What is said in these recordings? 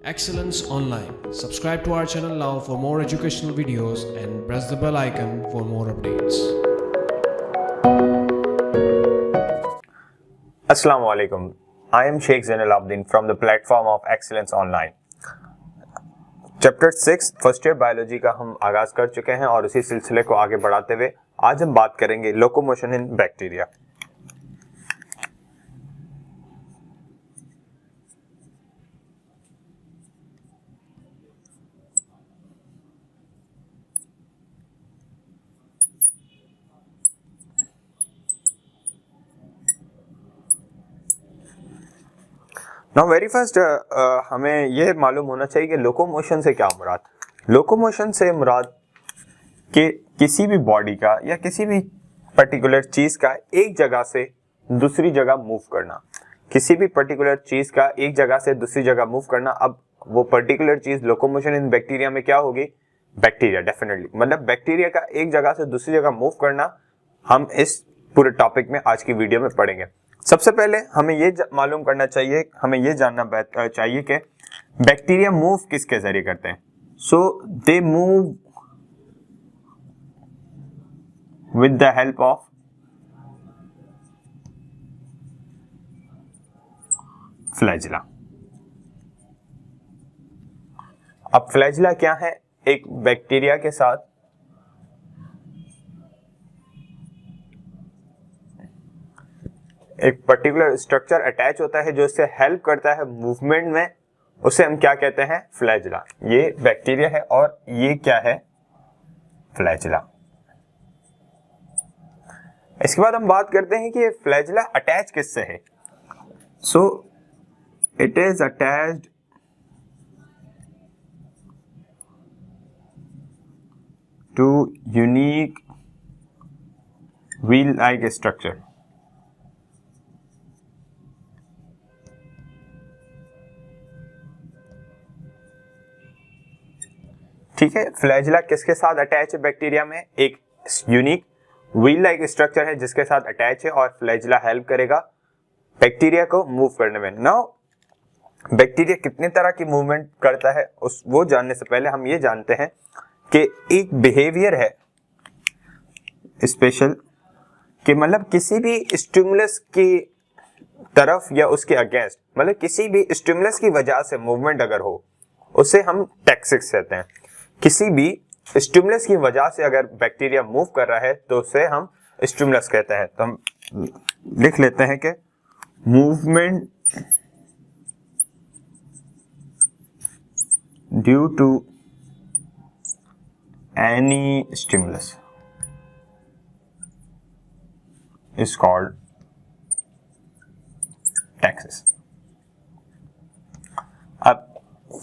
Excellence Online. Subscribe to our channel now for more educational videos and press the bell icon for more updates. Assalamu alaikum. I am Sheikh Zainal Abdin from the platform of Excellence Online. Chapter 6 first year biology का हम आगाज कर चुके हैं और उसी सिलसिले को आगे बढ़ाते हुए आज हम बात करेंगे लोकोमोशन इन बैक्टीरिया। नाउ वेरी फर्स्ट हमें यह मालूम होना चाहिए कि लोकोमोशन से क्या मुराद। लोकोमोशन से मुराद कि किसी भी बॉडी का या किसी भी पर्टिकुलर चीज का एक जगह से दूसरी जगह मूव करना। किसी भी पर्टिकुलर चीज का एक जगह से दूसरी जगह मूव करना। अब वो पर्टिकुलर चीज लोकोमोशन इन बैक्टीरिया में क्या होगी? बैक्टीरिया डेफिनेटली, मतलब बैक्टीरिया का एक जगह से दूसरी जगह मूव करना हम इस पूरे टॉपिक में आज की वीडियो में पढ़ेंगे। सबसे पहले हमें ये मालूम करना चाहिए, हमें ये जानना चाहिए कि बैक्टीरिया मूव किसके जरिए करते हैं। So they move with the help of flagella. अब फ्लैजिला क्या है? एक बैक्टीरिया के साथ एक पर्टिकुलर स्ट्रक्चर अटैच होता है जो इससे हेल्प करता है मूवमेंट में, उसे हम क्या कहते हैं? फ्लैजिला। ये बैक्टीरिया है और ये क्या है? फ्लैजिला। इसके बाद हम बात करते हैं कि फ्लैजिला अटैच किससे है। So it is attached to unique wheel like structure. ठीक है, फ्लैजिला किसके साथ अटैच है बैक्टीरिया में? एक यूनिक व्हील लाइक स्ट्रक्चर है जिसके साथ अटैच है और फ्लैजिला हेल्प करेगा बैक्टीरिया को मूव करने में। नाउ बैक्टीरिया कितने तरह की मूवमेंट करता है वो जानने से पहले हम ये जानते हैं कि एक बिहेवियर है स्पेशल कि मतलब किसी भी स्टिमुलस की तरफ या उसके अगेंस्ट, मतलब किसी भी स्टिमुलस की वजह से मूवमेंट अगर हो उसे हम टैक्सिस कहते हैं। किसी भी स्टिमुलस की वजह से अगर बैक्टीरिया मूव कर रहा है तो उसे हम स्टिमुलस कहते हैं। तो हम लिख लेते हैं कि movement due to any stimulus is called taxis. अब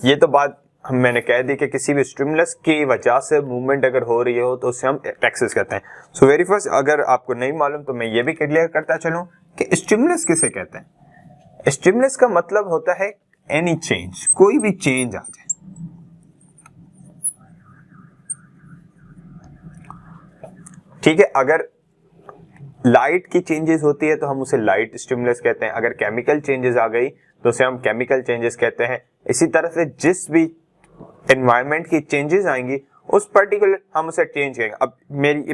ये तो बात मैंने कह दी कि किसी भी स्टिमुलस की वजह से मूवमेंट अगर हो रही हो तो उसे हम टैक्सिस कहते हैं। सो वेरी फर्स्ट, अगर आपको नहीं मालूम तो मैं ये भी क्लियर करता चलूं कि स्टिमुलस किसे कहते हैं। स्टिमुलस का मतलब होता है एनी चेंज, कोई भी चेंज आ जाए। ठीक है, अगर लाइट की चेंजेस होती है तो हम उसे लाइट स्टिमुलस कहते हैं। अगर केमिकल चेंजेस आ गई तो उसे हम केमिकल चेंजेस कहते हैं। इसी तरह से जिस भी एनवायरनमेंट की चेंजेस आएंगी उस पर्टिकुलर हम उसे चेंज करेंगे। अब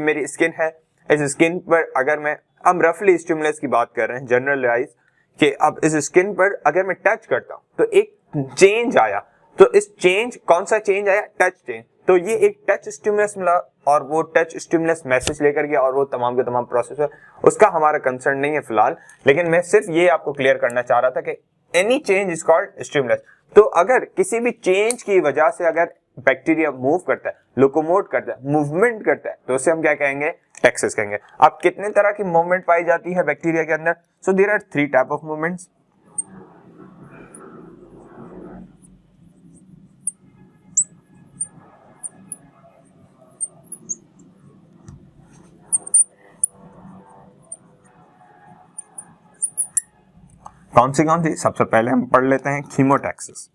मेरी स्किन है, इस स्किन पर अगर हम रफली स्टिमुलस की बात कर रहे हैं जनरलाइज कि अब इस स्किन पर अगर मैं टच करता हूं तो एक चेंज आया, तो इस चेंज, कौन सा चेंज आया? Touch change. तो ये एक टच स्टिमुलस मिला और वो टच स्टिमुलस मैसेज लेकर गया और वो तमाम के तमाम प्रोसेस है, उसका हमारा कंसर्न नहीं है फिलहाल। लेकिन मैं सिर्फ ये आपको क्लियर करना चाह रहा था कि any change is called stimulus. तो अगर किसी भी चेंज की वजह से अगर बैक्टीरिया मूव करता है, लोकोमोट करता है, मूवमेंट करता है, तो उसे हम क्या कहेंगे? टैक्सिस कहेंगे। अब कितने तरह की मूवमेंट पाई जाती है बैक्टीरिया के अंदर? So there are 3 type of movements. कौन सी? सबसे पहले हम पढ़ लेते हैं chemotaxis.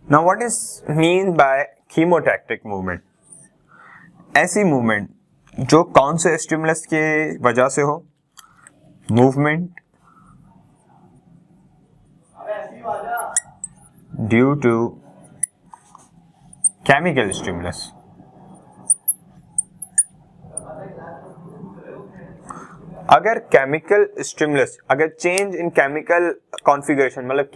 Now what is mean by chemotactic movement? ऐसी मूवमेंट जो कौन से स्टिमुलस के वजह से हो, movement due to chemical stimulus. अगर केमिकल स्टिमुलस, अगर चेंज इन केमिकल कॉन्फ़िगरेशन, मतलब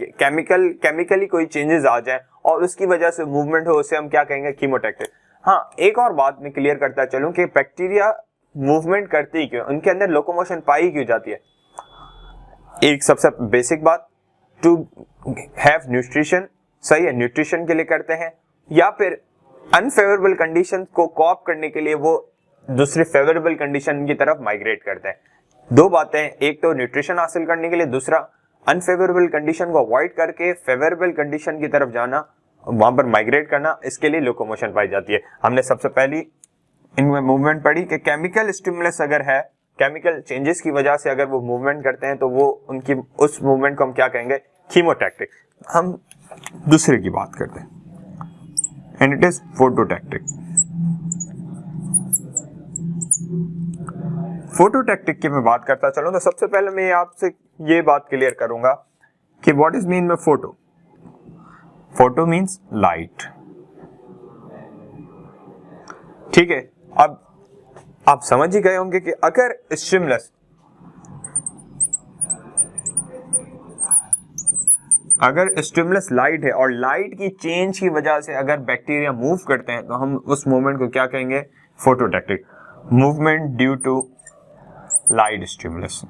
केमिकली कोई चेंजेस आ जाए और उसकी वजह से मूवमेंट हो, उसे हम क्या कहेंगे, कीमोटैक्टिक। हाँ, एक और बात मैं क्लियर करता चलूं कि बैक्टीरिया मूवमेंट करती क्यों, उनके अंदर लोकोमोशन पाई क्यों जाती है। एक सबसे बेसिक बात, टू हैव न्यूट्रिशन, सही है, न्यूट्रिशन के लिए करते हैं, या फिर अनफेवरेबल कंडीशन को कॉप करने के लिए वो दूसरी फेवरेबल कंडीशन की तरफ माइग्रेट करते हैं। दो बातें, एक तो न्यूट्रिशन हासिल करने के लिए, दूसरा अनफेवरेबल कंडीशन को अवॉइड करके फेवरेबल कंडीशन की तरफ जाना, वहां पर माइग्रेट करना, इसके लिए लोकोमोशन पाई जाती है। हमने सबसे पहली इनमें मूवमेंट पढ़ी कि केमिकल स्टिमुलस अगर है, केमिकल चेंजेस की वजह से अगर वो मूवमेंट करते हैं तो वो उनकी उस मूवमेंट को हम क्या कहेंगे, कीमोटैक्टिक। हम दूसरे की बात करते हैं एंड इट इज फोटोटैक्टिक। फोटोटैक्टिक की मैं बात करता चलूं तो सबसे पहले मैं आपसे ये बात क्लियर करूंगा कि what is mean by photo. Photo means light, ठीक है। अब आप समझ ही गए होंगे कि अगर स्टिमुलस, अगर स्टिमुलस लाइट है और लाइट की चेंज की वजह से अगर बैक्टीरिया मूव करते हैं तो हम उस मूवमेंट को क्या कहेंगे, phototactic. Movement due to light stimulus.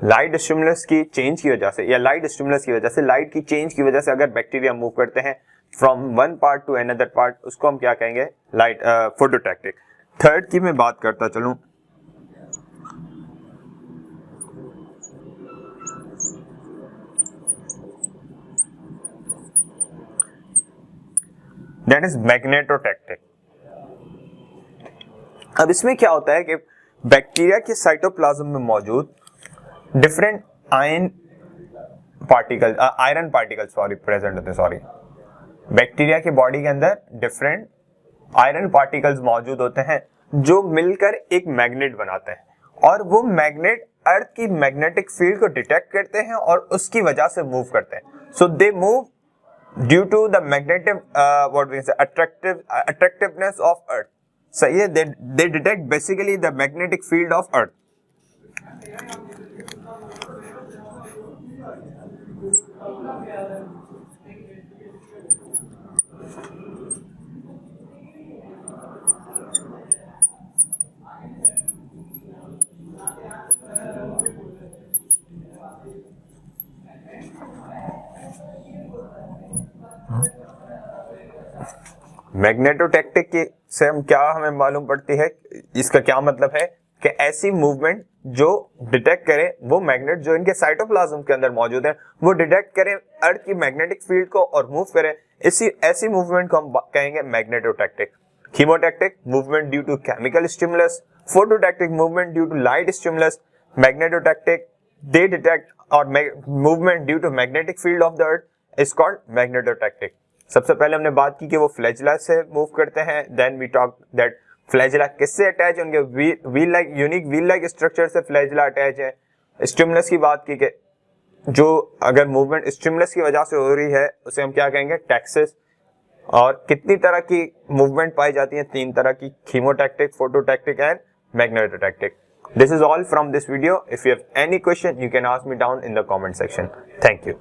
Light stimulus की चेंज की वजह से या लाइट स्टिमुलस की वजह से, लाइट की चेंज की वजह से अगर बैक्टीरिया मूव करते हैं from one part two another part, उसको हम क्या कहेंगे, लाइट फोटोटैक्टिक। थर्ड की मैं बात करता चलूं, दैट इज मैग्नेटोटैक्टिक। अब इसमें क्या होता है कि बैक्टीरिया के साइटोप्लाज्म में मौजूद डिफरेंट आयरन पार्टिकल प्रेजेंट होते हैं, सॉरी, बैक्टीरिया की बॉडी के अंदर डिफरेंट आयरन पार्टिकल्स मौजूद होते हैं जो मिलकर एक मैग्नेट बनाते हैं, और वो मैग्नेट अर्थ की मैग्नेटिक फील्ड को डिटेक्ट करते हैं और उसकी वजह से मूव करते हैं। So they move due to the magnetic what we say attractiveness of earth, सही है, they detect basically the magnetic field of earth। मैग्नेटोटैक्टिक के से हम क्या हमें मालूम पड़ती है, इसका क्या मतलब है कि ऐसी मूवमेंट जो डिटेक्ट करे, वो मैग्नेट जो इनके साइटोप्लाज्म के अंदर मौजूद है वो डिटेक्ट करे अर्थ की मैग्नेटिक फील्ड को और मूव करे, ऐसी मूवमेंट को हम कहेंगे magnetotactic. Chemotactic, movement due to chemical stimulus. Phototactic, movement due to light stimulus. Magnetotactic, they detect और movement due to magnetic field of the earth is called magnetotactic. सबसे पहले हमने बात की कि वो फ्लैजिला से मूव करते हैं, then we talk that flagella किससे अटैच, उनके wheel like unique wheel like structure से फ्लैजिला अटैच है। स्टिमुलस की बात की कि जो अगर मूवमेंट स्टिमुलस की वजह से हो रही है उसे हम क्या कहेंगे, टैक्सिस। और कितनी तरह की मूवमेंट पाई जाती है, 3 तरह की, कीमोटैक्टिक, फोटोटैक्टिक and मैग्नेटोटैक्टिक। This is all from this video. If you have any question, you can ask me down in the comment section. Thank you.